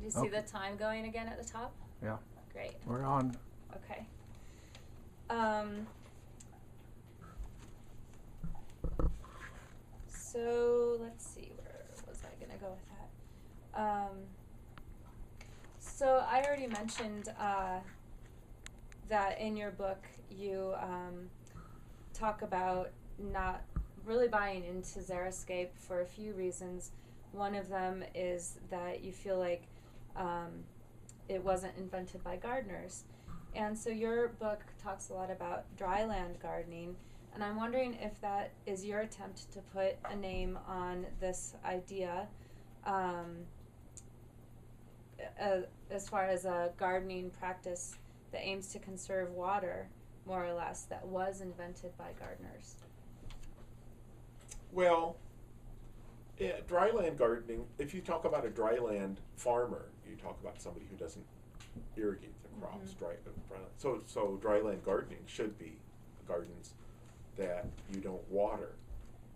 you see the time going again at the top? Yeah. Great. We're on. Okay. So let's see, where was I gonna go with that? So I already mentioned that in your book you talk about not really buying into Xeriscape for a few reasons. One of them is that you feel like it wasn't invented by gardeners. And so your book talks a lot about dryland gardening, and I'm wondering if that is your attempt to put a name on this idea as far as a gardening practice that aims to conserve water, more or less, that was invented by gardeners. Well, yeah, dryland gardening, if you talk about a dryland farmer, you talk about somebody who doesn't irrigate the crops. So dryland gardening should be gardens that you don't water.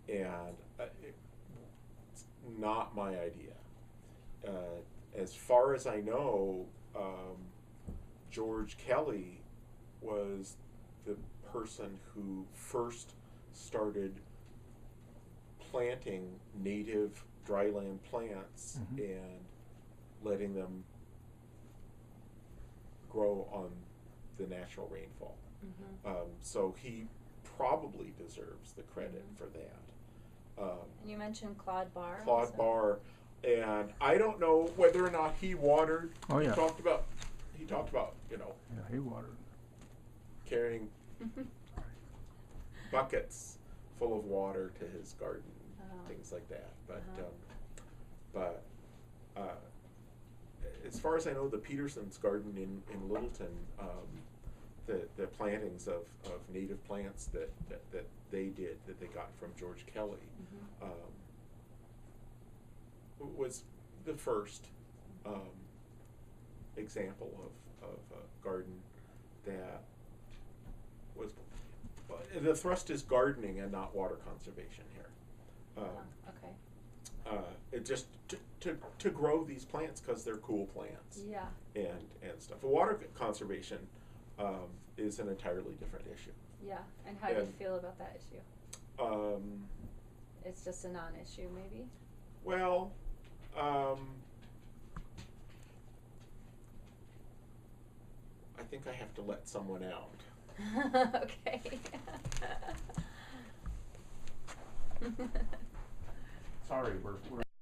And it's not my idea. As far as I know, George Kelly was the person who first started planting native dryland plants and letting them grow on the natural rainfall. So he probably deserves the credit for that. And you mentioned Claude Barr. Claude Barr, and I don't know whether or not he watered. Oh yeah. He talked about, you know. Yeah, he watered. Carrying buckets full of water to his garden, things like that. But as far as I know, the Petersons' garden in Littleton, the plantings of native plants that they did, that they got from George Kelly, was the first example of a garden that was. The thrust is gardening and not water conservation here. Okay. It just to grow these plants because they're cool plants. Yeah. And stuff. Water conservation is an entirely different issue. Yeah. And how do you feel about that issue? It's just a non-issue, maybe. Well, I think I have to let someone out. Okay. Sorry, we're